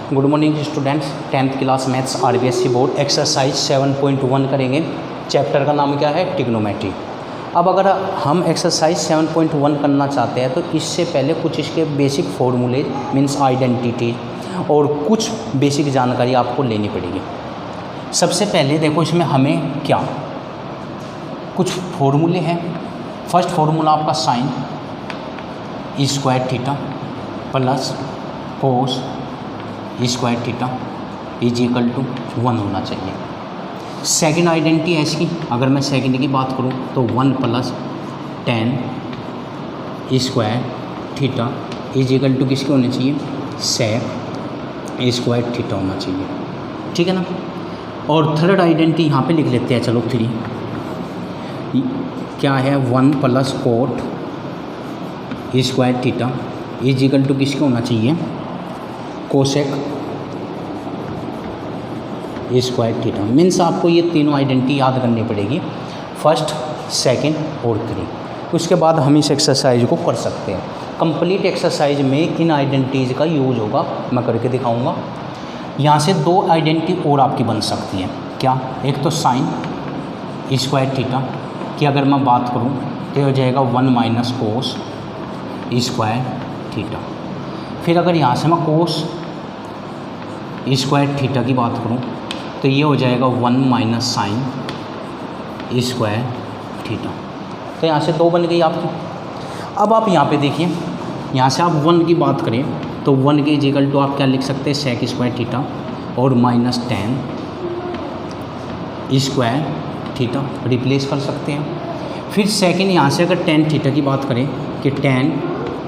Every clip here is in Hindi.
Good morning students, 10th class maths RBSE board exercise 7.1 करेंगे। चैप्टर का नाम क्या है? ट्रिग्नोमेट्री। अब अगर हम एक्सरसाइज 7.1 करना चाहते हैं तो इससे पहले कुछ इसके बेसिक फॉर्मूले मीन्स आइडेंटिटी और कुछ बेसिक जानकारी आपको लेनी पड़ेगी। सबसे पहले देखो इसमें हमें क्या कुछ फॉर्मूले हैं। फर्स्ट फार्मूला आपका साइन ई स्क्वायर थीटा प्लस कोस ई square theta is equal to 1 होना चाहिए। सेकंड आइडेंटिटी है इसकी, अगर मैं सेकंड की बात करूं तो 1 प्लस tan ई square theta is equal to किसके होने चाहिए? sec ई स्क्वायर थीटा होना चाहिए, ठीक है ना। और थर्ड आइडेंटिटी यहाँ पे लिख लेते हैं, चलो 3 क्या है? 1 प्लस कोट ई square theta is equal to किसके होना चाहिए? कोसेक ई स्क्वायर थीटा। मीन्स आपको ये तीनों आइडेंटिटी याद करनी पड़ेगी, फर्स्ट सेकंड और 3। उसके बाद हम इस एक्सरसाइज को कर सकते हैं। कंप्लीट एक्सरसाइज में इन आइडेंटिटीज़ का यूज होगा, मैं करके दिखाऊंगा। यहाँ से 2 आइडेंटिटी और आपकी बन सकती हैं। क्या? एक तो साइन ई स्क्वायर थीटा की अगर मैं बात करूँ तो हो जाएगा 1 माइनस कोस ई स्क्वायर थीटा। फिर अगर यहाँ से मैं कोस ई स्क्वायर थीटा की बात करूँ तो ये हो जाएगा 1 माइनस साइन ई स्क्वायर थीटा। तो यहाँ से 2 बन गई आपकी। अब आप यहाँ पे देखिए, यहाँ से आप 1 की बात करें तो 1 के इक्वल टू आप क्या लिख सकते हैं? सेक स्क्वायर थीटा और माइनस tan ई स्क्वायर थीटा रिप्लेस कर सकते हैं। फिर सेकंड यहाँ से अगर tan थीटा की बात करें कि tan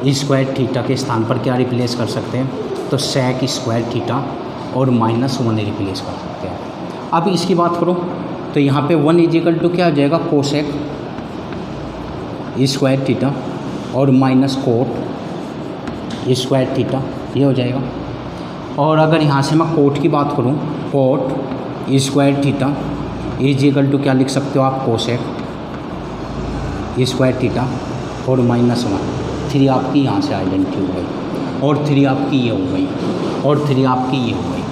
ई स्क्वायर थीटा के स्थान पर क्या रिप्लेस कर सकते हैं? तो सेक स्क्वायर थीटा और -1 रिप्लेस कर सकते हैं। अब इसकी बात करो तो यहाँ पे 1 इज इक्वल टू क्या हो जाएगा? कोसेक ई स्क्वायर थीटा और माइनस कोट ई स्क्वायर थीटा, ये हो जाएगा। और अगर यहाँ से मैं कोट की बात करूँ, कोट ई square theta is equal to क्या लिख सकते हो आप? कोसेक ई स्क्वायर थीटा और -1। 3 आपकी यहाँ से आइडेंटिटी हो गई और 3 आपकी ये हो गई और 3 आपकी ये हो गई।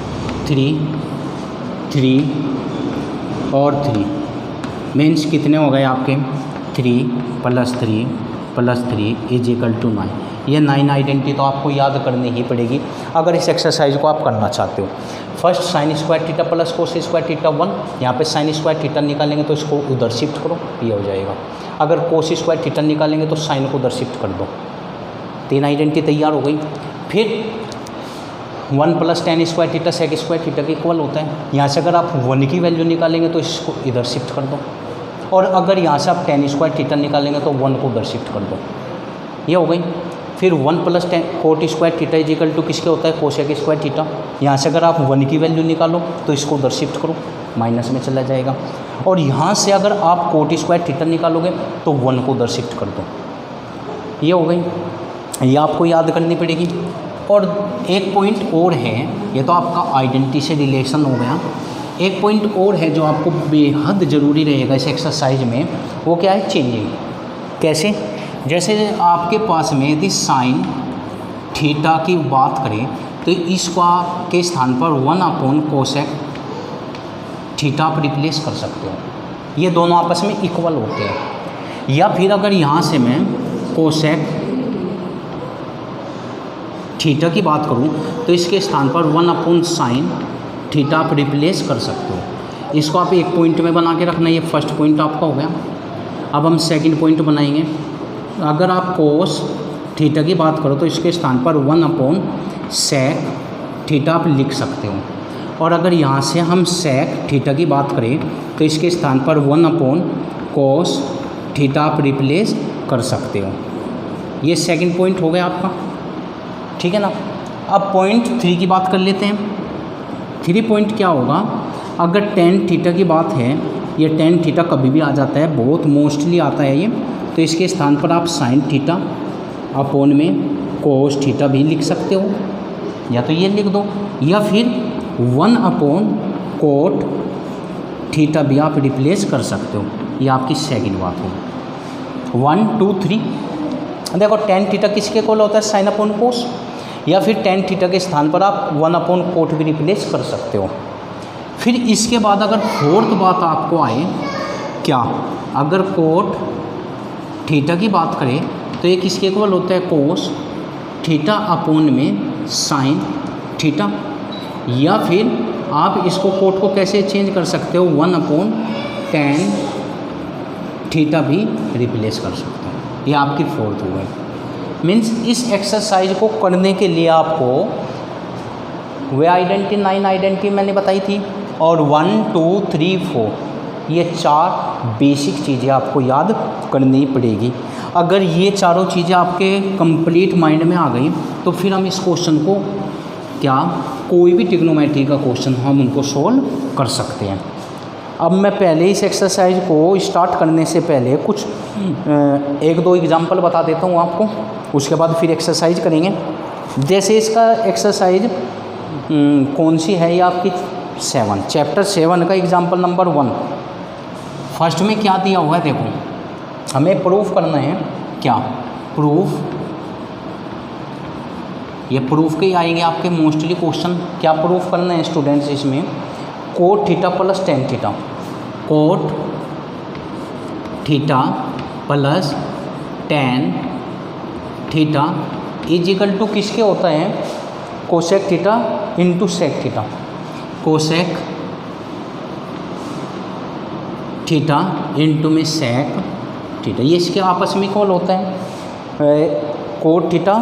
3 और 3 मीन्स कितने हो गए आपके? 3 + 3 इज इक्वल टू 9। ये 9 आइडेंटिटी तो आपको याद करनी ही पड़ेगी अगर इस एक्सरसाइज को आप करना चाहते हो। First sine square theta plus cos square theta 1, यहाँ पे साइन स्क्वायर थीटा निकालेंगे तो इसको उधर शिफ्ट करो, ये हो जाएगा। अगर कोस स्क्वायर थीटा निकालेंगे तो साइन को उधर शिफ्ट कर दो। 3 आइडेंटिटी तैयार हो गई। फिर 1 plus tan square theta sec square theta के इक्वल होता है। यहाँ से अगर आप 1 की वैल्यू निकालेंगे तो इसको इधर शिफ्ट कर दो, और अगर यहाँ से आप tan स्क्वायर थीटा निकालेंगे तो 1 को उधर शिफ्ट कर दो, ये हो गई। फिर 1 plus cot square theta is equal to किसके होता है? Cosec square theta. यहाँ से अगर आप 1 की वैल्यू निकालो तो इसको उधर शिफ्ट करो, माइनस में चला जाएगा। और यहाँ से अगर आप कोट स्क्वायर थीटा निकालोगे तो 1 को उधर शिफ्ट कर दो, ये हो गई। ये आपको याद करनी पड़ेगी। और एक पॉइंट और है, ये तो आपका आइडेंटिटी से रिलेशन हो गया। एक पॉइंट और है जो आपको बेहद ज़रूरी रहेगा इस एक्सरसाइज में, वो क्या है? चेंजिंग। कैसे? जैसे आपके पास में यदि साइन थीटा की बात करें तो इसका के स्थान पर 1 कोसेक थीटा आप रिप्लेस कर सकते हो, ये दोनों आपस में इक्वल होते हैं। या फिर अगर यहाँ से मैं कोसेक थीटा की बात करूँ तो इसके स्थान पर 1 साइन थीटा आप रिप्लेस कर सकते हो। इसको आप एक पॉइंट में बना के रखना, ये फर्स्ट पॉइंट आपका हो गया। अब हम सेकंड पॉइंट बनाएंगे। अगर आप कोस थीटा की बात करो तो इसके स्थान पर 1 सेक थीटा आप लिख सकते हो। और अगर यहाँ से हम सेक थीटा की बात करें तो इसके स्थान पर 1 कोस थीटा आप रिप्लेस कर सकते हो। ये सेकंड पॉइंट हो गया आपका, ठीक है ना। अब पॉइंट 3 की बात कर लेते हैं। 3 पॉइंट क्या होगा? अगर tan थीटा की बात है, ये tan थीटा कभी भी आ जाता है, बहुत मोस्टली आता है ये, तो इसके स्थान पर आप साइन थीटा अपॉन में कोस थीटा भी लिख सकते हो, या तो ये लिख दो, या फिर 1 कोट थीटा भी आप रिप्लेस कर सकते हो। ये आपकी सेकंड बात होगी। 1 2 3 देखो tan थीटा किसके इक्वल होता है? साइन अपॉन कोस। या फिर टेन थीटा के स्थान पर आप 1/कोट भी रिप्लेस कर सकते हो। फिर इसके बाद अगर फोर्थ बात आपको आए, क्या अगर कोट थीटा की बात करें तो ये किसके इक्वल होता है, कोस थीटा अपॉन में साइन थीटा, या फिर आप इसको कोट को कैसे चेंज कर सकते हो, 1/tan थीटा भी रिप्लेस कर सकते हो। ये आपकी फोर्थ हो गई। मीन्स इस एक्सरसाइज को करने के लिए आपको वे आइडेंटिटी 9 आइडेंटिटी मैंने बताई थी, और 1 2 3 4 ये 4 बेसिक चीज़ें आपको याद करनी पड़ेगी। अगर ये चारों चीज़ें आपके कंप्लीट माइंड में आ गई तो फिर हम इस क्वेश्चन को, क्या कोई भी ट्रिग्नोमेट्री का क्वेश्चन हम उनको सोल्व कर सकते हैं। अब मैं पहले इस एक्सरसाइज को स्टार्ट करने से पहले कुछ 1-2 एग्जांपल बता देता हूँ आपको, उसके बाद फिर एक्सरसाइज करेंगे। जैसे इसका एक्सरसाइज कौन सी है, ये आपकी 7 चैप्टर 7 का एग्जांपल नंबर 1। फर्स्ट में क्या दिया हुआ है, देखो हमें प्रूफ करना है, क्या प्रूफ, ये प्रूफ के ही आएंगे आपके मोस्टली क्वेश्चन। क्या प्रूफ करना है स्टूडेंट्स, इसमें cot theta plus tan theta, cot theta plus tan theta is equal to किसके होता है, cosec theta into sec theta, cosec theta into में सेक थीटा, ये इसके आपस में इक्वल होता है cot theta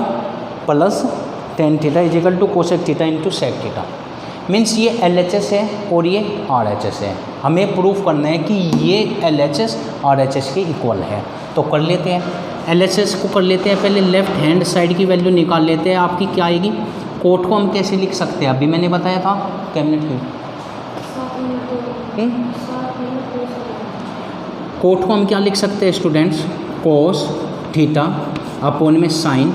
plus tan theta is equal to cosec theta into sec theta. Means ये LHS है और ये RHS है। हमें प्रूफ करना है कि ये LHS RHS के इक्वल है, तो कर लेते हैं। LHS को कर लेते हैं, पहले लेफ्ट हैंड साइड की वैल्यू निकाल लेते हैं। आपकी क्या आएगी, कोट को हम कैसे लिख सकते हैं, अभी मैंने बताया था कैबिनेट की, कोट को हम क्या लिख सकते हैं स्टूडेंट्स, कोस थीटा अपॉन में साइन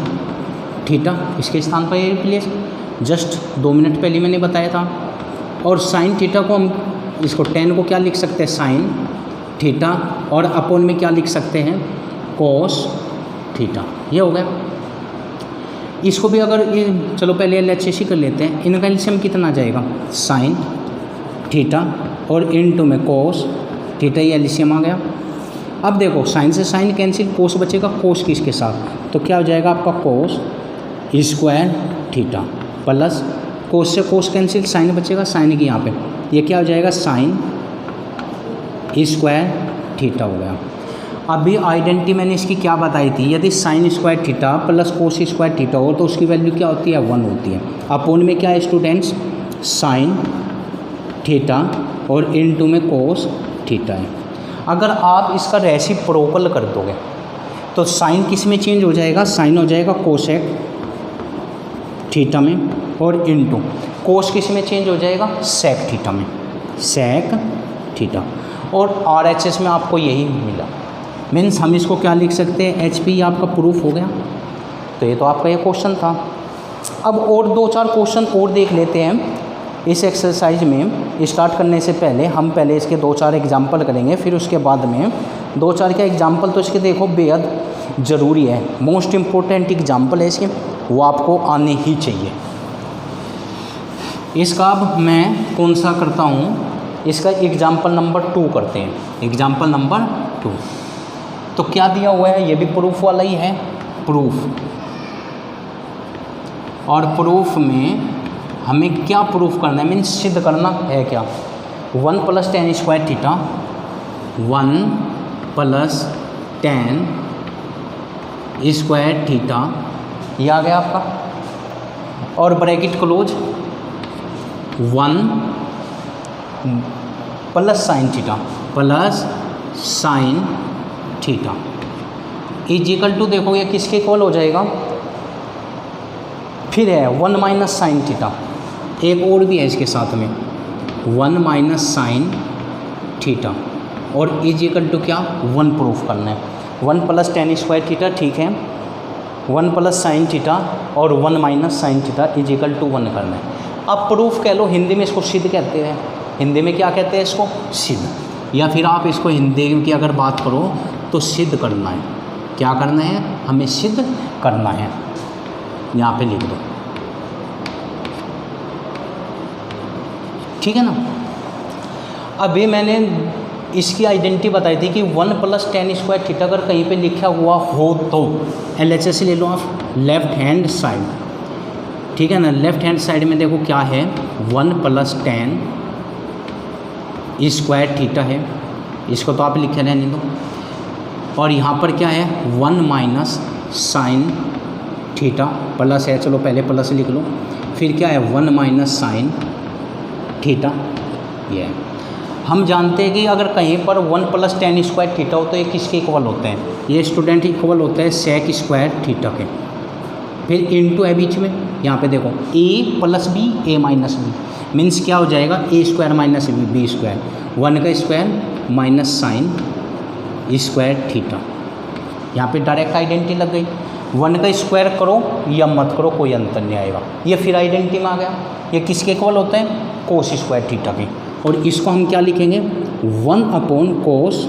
थीटा, इसके स्थान पर ये रिप्लेस, जस्ट 2 मिनट पहले मैंने बताया था। और साइन थीटा को हम, इसको टेन को क्या लिख सकते हैं, साइन थीटा, और अपॉन में क्या लिख सकते हैं, कोस थीटा। ये हो गया। इसको भी अगर ये, चलो पहले LHS ही कर लेते हैं। इनका एलसीएम कितना आ जाएगा, साइन थीटा और इनटू में कोस थीटा, ये एलसीएम आ गया। अब देखो साइन से साइन कैंसिल, कोस बचेगा कोस किसके साथ, तो क्या हो जाएगा आपका कोस स्क्वायर थीटा प्लस कोस से कोस कैंसिल, साइन बचेगा साइन की यहाँ पे, ये क्या हो जाएगा साइन स्क्वायर थीटा हो गया। अभी आइडेंटिटी मैंने इसकी क्या बताई थी, यदि sine square theta plus cos square theta हो तो उसकी वैल्यू क्या होती है, 1 होती है। अपोन में क्या है स्टूडेंट्स, साइन थीटा और इनटू में कोस थीटा है। अगर आप इसका रेसिप्रोकल कर दोगे तो साइन किस में चेंज हो जाएगा, साइन हो जाएगा कोसेक थीटा में, और इनटू कोस किस में चेंज हो जाएगा, सेक थीटा में, सेक थीटा। और RHS में आपको यही मिला। मीन्स हम इसको क्या लिख सकते हैं, HP आपका प्रूफ हो गया। तो ये तो आपका ये क्वेश्चन था। अब और 2-4 क्वेश्चन और देख लेते हैं इस एक्सरसाइज में। स्टार्ट करने से पहले हम पहले इसके 2-4 एग्जाम्पल करेंगे, फिर उसके बाद में 2-4 के एग्जाम्पल तो इसके देखो बेहद ज़रूरी है, मोस्ट इम्पोर्टेंट एग्जाम्पल है इसके, वो आपको आने ही चाहिए। इसका अब मैं कौन सा करता हूँ, इसका एग्जाम्पल नंबर 2 करते हैं। एग्जाम्पल नंबर 2 तो क्या दिया हुआ है, ये भी प्रूफ वाला ही है, प्रूफ। और प्रूफ में हमें क्या प्रूफ करना है, मीन्स सिद्ध करना है क्या, 1 + tan square theta, 1 + tan square theta, ये आ गया आपका, और bracket close 1 + sine theta plus sine theta is equal to, देखो ये किसके इक्वल हो जाएगा, फिर है 1 - साइन थीटा, एक और भी है इसके साथ में 1 - साइन थीटा, और इज इक्वल टू क्या, 1 प्रूफ करना है। 1 + tan स्क्वायर थीटा, ठीक है, 1 + साइन थीटा और 1 - sine theta is equal to 1 करना है। अब प्रूफ कह लो, हिंदी में इसको सिद्ध कहते हैं। हिंदी में क्या कहते हैं इसको, सिद्ध, या फिर आप इसको हिंदी की अगर बात करो तो सिद्ध करना है। क्या करना है, हमें सिद्ध करना है, यहाँ पे लिख दो। ठीक है ना। अभी मैंने इसकी आइडेंटिटी बताई थी कि 1 + tan स्क्वायर थीटा अगर कहीं पे लिखा हुआ हो तो LHS ले लो आप लेफ्ट हैंड साइड, ठीक है ना। लेफ्ट हैंड साइड में देखो क्या है, 1 + tan स्क्वायर थीटा है, इसको तो आप लिखे रहने दो। और यहाँ पर क्या है, 1 - sin थीटा प्लस है, चलो पहले प्लस लिख लो, फिर क्या है 1 - sin थीटा। ये है, हम जानते हैं कि अगर कहीं पर 1 + tan स्क्वायर थीटा हो तो ये किसके इक्वल होते हैं, ये स्टूडेंट इक्वल होता है sec स्क्वायर थीटा के। फिर इनटू है बीच में, यहाँ पे देखो a + b a - b means क्या हो जाएगा, a² - b b², 1 का square minus sine square theta. यहाँ पे डायरेक्ट आइडेंटिटी लग गई, 1 का स्क्वायर करो या मत करो कोई अंतर नहीं आएगा। ये फिर आइडेंटिटी में आ गया, ये किसके इक्वल होते हैं, कोस स्क्वायर थीटा के। और इसको हम क्या लिखेंगे, 1 कोस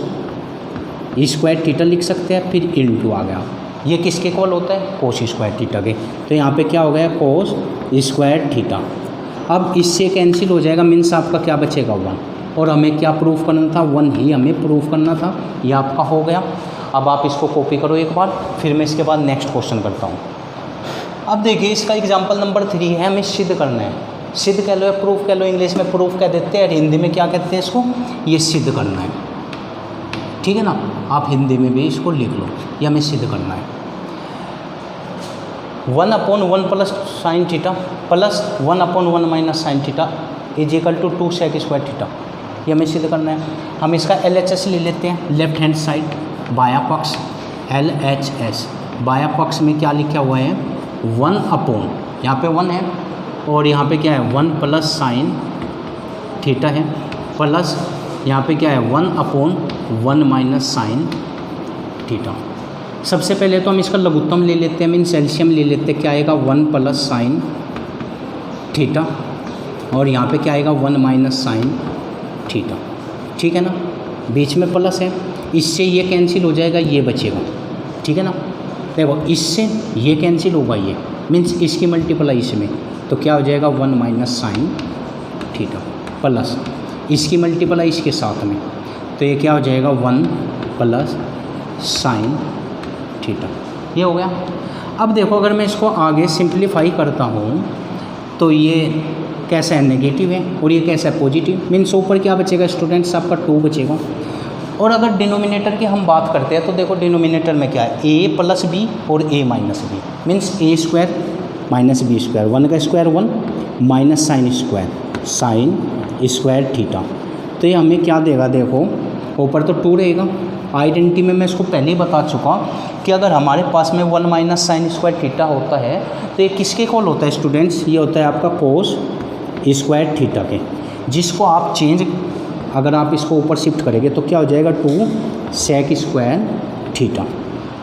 स्क्वायर थीटा लिख सकते हैं, फिर इनटू आ गया, ये किसके इक्वल होता है, कोस स्क्वायर थीटा के। तो यहाँ पे क्या हो गया, कोस स्क्वायर थीटा। अब इससे कैंसिल हो जाएगा, मीन्स आपका क्या बचेगा 1, और हमें क्या प्रूफ करना था, 1 ही हमें प्रूफ करना था, ये आपका हो गया। अब आप इसको कॉपी करो एक बार, फिर मैं इसके बाद नेक्स्ट क्वेश्चन करता हूँ। अब देखिए इसका एग्जाम्पल नंबर 3 है, हमें सिद्ध करना है, सिद्ध कह लो या प्रूफ कह लो, इंग्लिश में प्रूफ कह देते हैं और हिंदी में क्या कहते हैं इसको, ये सिद्ध करना है, ठीक है ना। आप हिंदी में भी इसको लिख लो, ये हमें सिद्ध करना है। 1/1 + sin theta plus 1/1 - sin theta = 2 sec square theta, ये हमें सिद्ध करना है। हम इसका LHS ले लेते हैं, लेफ्ट हैंड साइड बाया पक्ष LHS, बाया पक्ष में क्या लिखा हुआ है, 1/, यहाँ पे 1 है और यहाँ पे क्या है 1 + sin थीटा है, प्लस यहाँ पे क्या है 1/1 - sin थीटा। सबसे पहले तो हम इसका लघुत्तम ले लेते हैं, मीन्स एलसीएम ले लेते हैं, क्या आएगा 1 + sin थीटा और यहाँ पे क्या आएगा 1 - sin थीटा, ठीक है ना। बीच में प्लस है, इससे ये कैंसिल हो जाएगा, ये बचेगा, ठीक है ना। देखो इससे ये कैंसिल होगा, ये मीन्स इसकी मल्टीप्लाई इसमें, तो क्या हो जाएगा 1 - sin थीटा प्लस इसकी मल्टीप्लाई इसके साथ में, तो ये क्या हो जाएगा 1 + sin थीटा, ये हो गया। अब देखो अगर मैं इसको आगे सिंप्लीफाई करता हूँ तो ये कैसा है, नेगेटिव है, और ये कैसा है, पॉजिटिव, मीन्स ऊपर क्या बचेगा स्टूडेंट्स, आपका 2 बचेगा। और अगर डिनोमिनेटर की हम बात करते हैं तो देखो डिनोमिनेटर में क्या है, a + b और a - b means a² - b², 1 का square 1 minus sine square theta. तो ये हमें क्या देगा, देखो ऊपर तो 2 रहेगा। आइडेंटिटी में मैं इसको पहले ही बता चुका कि अगर हमारे पास में 1 - sin स्क्वायर थीटा होता है तो ये किसके इक्वल होता है स्टूडेंट्स, ये होता है आपका कोस स्क्वायर थीटा के, जिसको आप चेंज अगर आप इसको ऊपर शिफ्ट करेंगे तो क्या हो जाएगा 2 sec स्क्वायर थीटा।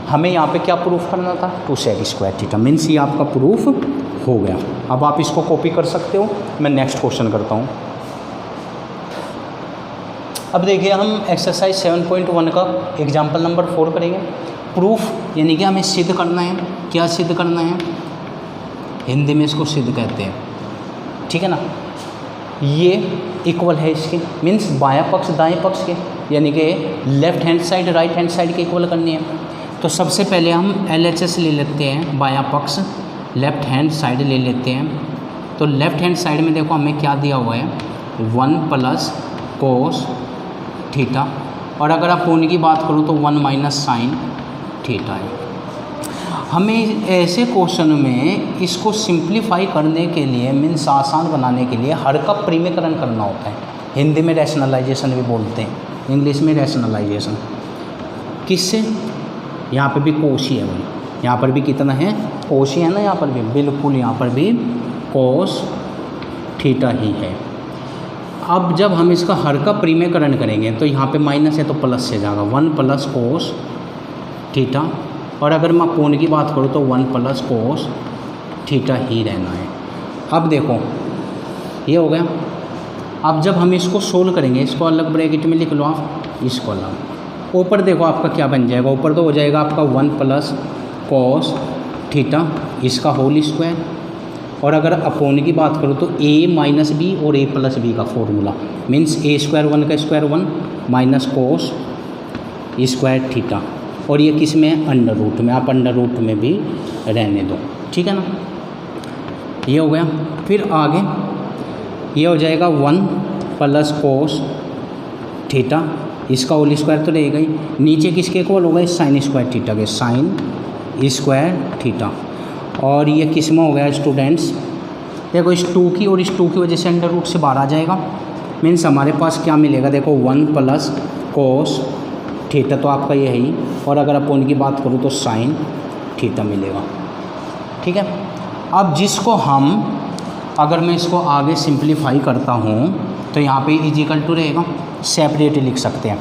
हमें यहाँ पे क्या प्रूफ करना था, 2 sec स्क्वायर थीटा, मीन्स ये आपका प्रूफ हो गया। अब आप इसको कॉपी कर सकते हो, मैं नेक्स्ट क्वेश्चन करता हूँ। अब देखिए हम एक्सरसाइज 7.1 का एग्जाम्पल नंबर 4 करेंगे। प्रूफ यानी कि हमें सिद्ध करना है, क्या सिद्ध करना है, हिंदी में इसको सिद्ध कहते हैं, ठीक है ना। ये इक्वल है इसके, मीन्स बायां पक्ष दाएं पक्ष के, यानी कि left hand side right hand side के इक्वल करनी है। तो सबसे पहले हम LHS ले लेते हैं, बायां पक्ष लेफ्ट हैंड साइड ले लेते हैं। तो लेफ्ट हैंड साइड में देखो हमें क्या दिया हुआ है, 1 + cos थीटा, और अगर आप कोण की बात करो तो 1 - sin थीटा है। हमें ऐसे क्वेश्चन में इसको सिंप्लीफाई करने के लिए, मीन्स आसान बनाने के लिए हर का परिमेयकरण करना होता है। हिंदी में रैशनलाइजेशन भी बोलते हैं, इंग्लिश में रैशनलाइजेशन। किससे, यहाँ पे भी कोस ही है भाई, यहाँ पर भी कितना है, कोस ही है ना, यहाँ पर भी बिल्कुल, यहाँ पर भी कोस थीटा ही है। अब जब हम इसका हर का परिमेयकरण करेंगे तो यहाँ पे माइनस है तो प्लस से जाएगा, 1 + cos थीटा, और अगर मैं कोण की बात करूँ तो 1 + cos थीटा ही रहना है। अब देखो ये हो गया। अब जब हम इसको सोल्व करेंगे, इसको अलग ब्रैकेट में लिख लो आप, इसको अलग। ऊपर देखो आपका क्या बन जाएगा, ऊपर तो हो जाएगा आपका 1 + cos थीटा, इसका होल स्क्वायर, और अगर अपोन की बात करूँ तो a माइनस बी और a प्लस बी का फॉर्मूला मीन्स a स्क्वायर 1 का square 1 minus cos square theta, और ये किस में है, अंडर रूट में। आप अंडर रूट में भी रहने दो, ठीक है ना। ये हो गया। फिर आगे ये हो जाएगा 1 प्लस कोस थीटा, इसका होल स्क्वायर तो रहेगा ही। नीचे किसके इक्वल होगा, साइन स्क्वायर थीटा के, साइन स्क्वायर थीटा। और ये किस में हो गया स्टूडेंट्स, देखो इस 2 की और इस 2 की वजह से अंडर रूट से बाहर आ जाएगा। मीन्स हमारे पास क्या मिलेगा, देखो 1 प्लस कोस थीटा तो आपका ये है ही, और अगर अपोन की बात करूँ तो साइन थीटा मिलेगा, ठीक है। अब जिसको हम, अगर मैं इसको आगे सिंप्लीफाई करता हूँ तो यहाँ पे इजिकल टू रहेगा, सेपरेट लिख सकते हैं।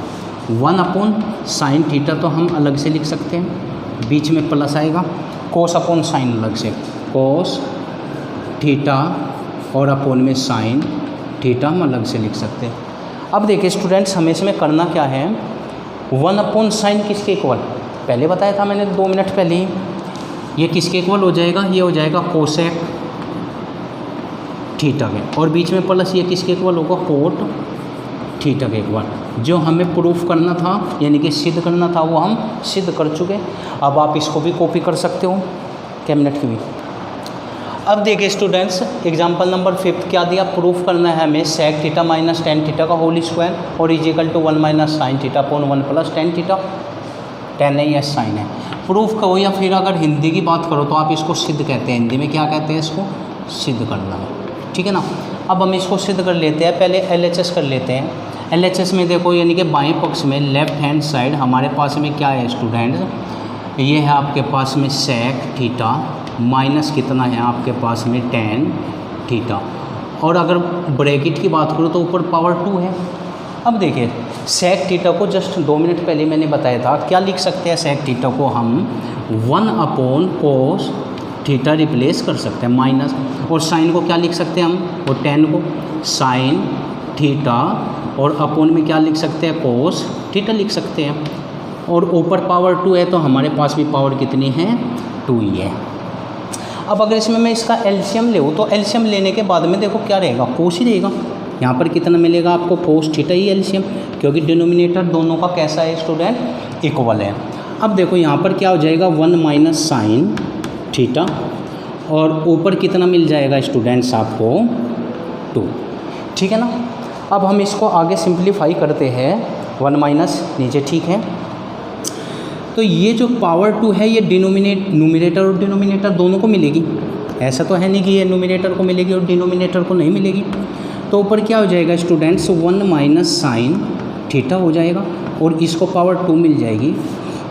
1 अपॉन साइन थीटा तो हम अलग से लिख सकते हैं, बीच में प्लस आएगा, कोस अपॉन साइन अलग से, कोस थीटा और अपॉन में साइन थीटा हम अलग से लिख सकते हैं। अब देखिए स्टूडेंट्स, हमें इसमें करना क्या है, 1 अपॉन साइन किसके इक्वल, पहले बताया था मैंने 2 मिनट पहले ही, ये किसके इक्वल हो जाएगा, ये हो जाएगा कोसेक थीटा के, और बीच में प्लस ये किसके इक्वल होगा, कोट थीटा के इक्वल। जो हमें प्रूफ करना था यानी कि सिद्ध करना था वो हम सिद्ध कर चुके। अब आप इसको भी कॉपी कर सकते हो, कैबिनेट की भी। अब देखिए स्टूडेंट्स, एग्जांपल नंबर 5 क्या दिया, प्रूफ करना है हमें sec theta minus tan theta का होल स्क्वायर और is equal to 1 minus sine theta upon 1 plus tan theta, tan है या साइन है, प्रूफ करो। या फिर अगर हिंदी की बात करो तो आप इसको सिद्ध कहते हैं, हिंदी में क्या कहते हैं, इसको सिद्ध करना है, ठीक है ना। अब हम इसको सिद्ध कर लेते हैं, पहले LHS कर लेते हैं। LHS में देखो यानी कि बाएं पक्ष में लेफ्ट हैंड साइड हमारे पास में क्या है स्टूडेंट्स, ये है आपके पास में सेक थीटा माइनस कितना है आपके पास में टेन थीटा, और अगर ब्रैकेट की बात करूँ तो ऊपर पावर 2 है। अब देखिए सेक थीटा को जस्ट 2 मिनट पहले मैंने बताया था, क्या लिख सकते हैं सेक थीटा को हम 1 अपॉन कोस थीटा रिप्लेस कर सकते हैं माइनस, और साइन को क्या लिख सकते हैं हम, और टेन को साइन थीटा, और अपॉन में क्या लिख सकते हैं, कोस थीटा लिख सकते हैं, और ऊपर पावर 2 है तो हमारे पास भी पावर कितनी है, 2 ही है। अब अगर इसमें मैं इसका एलसीएम ले तो एलसीएम लेने के बाद में देखो क्या रहेगा, कोस ही रहेगा। यहाँ पर कितना मिलेगा आपको, कोस थीटा ही एलसीएम, क्योंकि डिनोमिनेटर दोनों का कैसा है स्टूडेंट, इक्वल है। अब देखो यहाँ पर क्या हो जाएगा, 1 माइनस साइन थीटा, और ऊपर कितना मिल जाएगा स्टूडेंट्स आपको, 2, ठीक है ना। अब हम इसको आगे सिंप्लीफाई करते हैं, 1 माइनस नीचे, ठीक है। तो ये जो पावर 2 है ये न्यूमरेटर और डिनोमिनेटर दोनों को मिलेगी, ऐसा तो है नहीं कि ये न्यूमरेटर को मिलेगी और डिनोमिनेटर को नहीं मिलेगी। तो ऊपर क्या हो जाएगा स्टूडेंट्स, 1 माइनस साइन थीटा हो जाएगा, और इसको पावर 2 मिल जाएगी,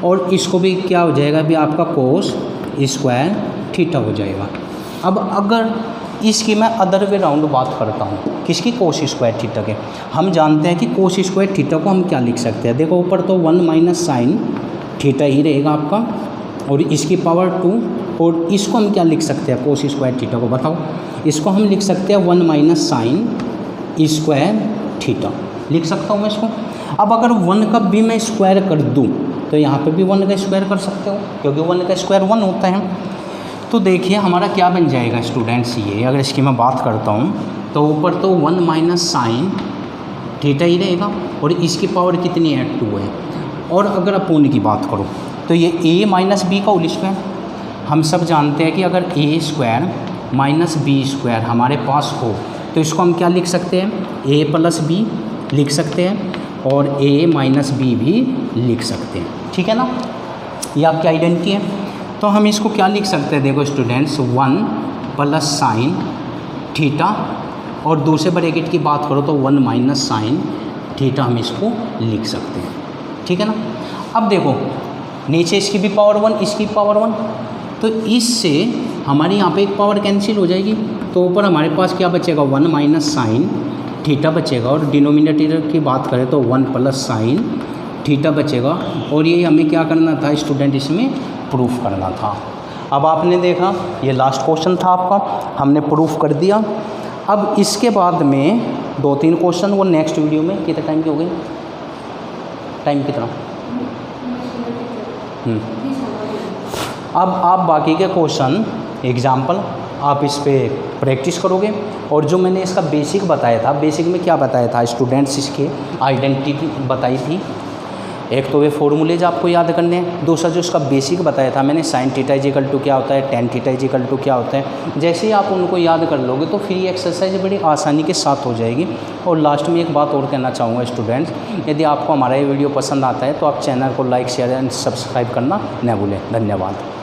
और इसको भी क्या हो जाएगा भी आपका कोस स्क्वायर थीटा हो जाएगा। अब अगर इसकी मैं अदर वे राउंड बात करता हूँ, किसकी, कोस स्क्वायर थीटा के, हम जानते हैं कि कोस स्क्वायर थीटा को हम क्या लिख सकते हैं, देखो ऊपर तो 1 माइनस साइन थीटा ही रहेगा आपका, और इसकी पावर 2, और इसको हम क्या लिख सकते हैं, कोस स्क्वायर थीटा को बताओ, इसको हम लिख सकते हैं 1 माइनस साइन स्क्वायर थीटा, लिख सकता हूँ मैं इसको। अब अगर 1 का भी मैं स्क्वायर कर दूँ तो यहाँ पर भी 1 का स्क्वायर कर सकते हो, क्योंकि 1 का स्क्वायर 1 होता है। तो देखिए हमारा क्या बन जाएगा स्टूडेंट्स, ये अगर इसकी मैं बात करता हूँ तो ऊपर तो 1 माइनस साइन थीटा ही रहेगा, और इसकी पावर कितनी है, 2 है। और अगर अपोन की बात करो तो ये a माइनस बी का होल स्क्वायर, हम सब जानते हैं कि अगर a square minus b square हमारे पास हो तो इसको हम क्या लिख सकते हैं, a प्लस बी लिख सकते हैं, और a माइनस बी भी लिख सकते हैं, ठीक है ना। ये आपकी आइडेंटिटी है। तो हम इसको क्या लिख सकते हैं, देखो स्टूडेंट्स, 1 प्लस साइन थीटा, और दूसरे ब्रैकेट की बात करो तो 1 माइनस साइन थीटा हम इसको लिख सकते हैं, ठीक है ना। अब देखो नीचे इसकी भी पावर 1, इसकी पावर 1, तो इससे हमारी यहाँ पे एक पावर कैंसिल हो जाएगी, तो ऊपर हमारे पास क्या बचेगा, 1 माइनस साइन थीटा बचेगा, और डिनोमिनेटर की बात करें तो 1 प्लस साइन थीटा बचेगा। और ये हमें क्या करना था स्टूडेंट, इसमें प्रूफ करना था। अब आपने देखा ये लास्ट क्वेश्चन था आपका, हमने प्रूफ कर दिया। अब इसके बाद में 2-3 क्वेश्चन वो नेक्स्ट वीडियो में, कितने टाइम की हो गई, टाइम कितना, अब आप बाकी के क्वेश्चन एग्जाम्पल आप इस पर प्रैक्टिस करोगे। और जो मैंने इसका बेसिक बताया था, बेसिक में क्या बताया था स्टूडेंट्स, इसके आइडेंटिटी बताई थी। एक तो वे फॉर्मूलेज आपको याद करने हैं, दूसरा जो इसका बेसिक बताया था मैंने साइन थीटा इक्वल टू क्या होता है, टेन थीटा इक्वल टू क्या होता है। जैसे ही आप उनको याद कर लोगे तो फिर ये एक्सरसाइज बड़ी आसानी के साथ हो जाएगी। और लास्ट में एक बात और कहना चाहूँगा स्टूडेंट्स, यदि आपको हमारा ये वीडियो पसंद आता है तो आप चैनल को लाइक शेयर एंड सब्सक्राइब करना न भूलें। धन्यवाद।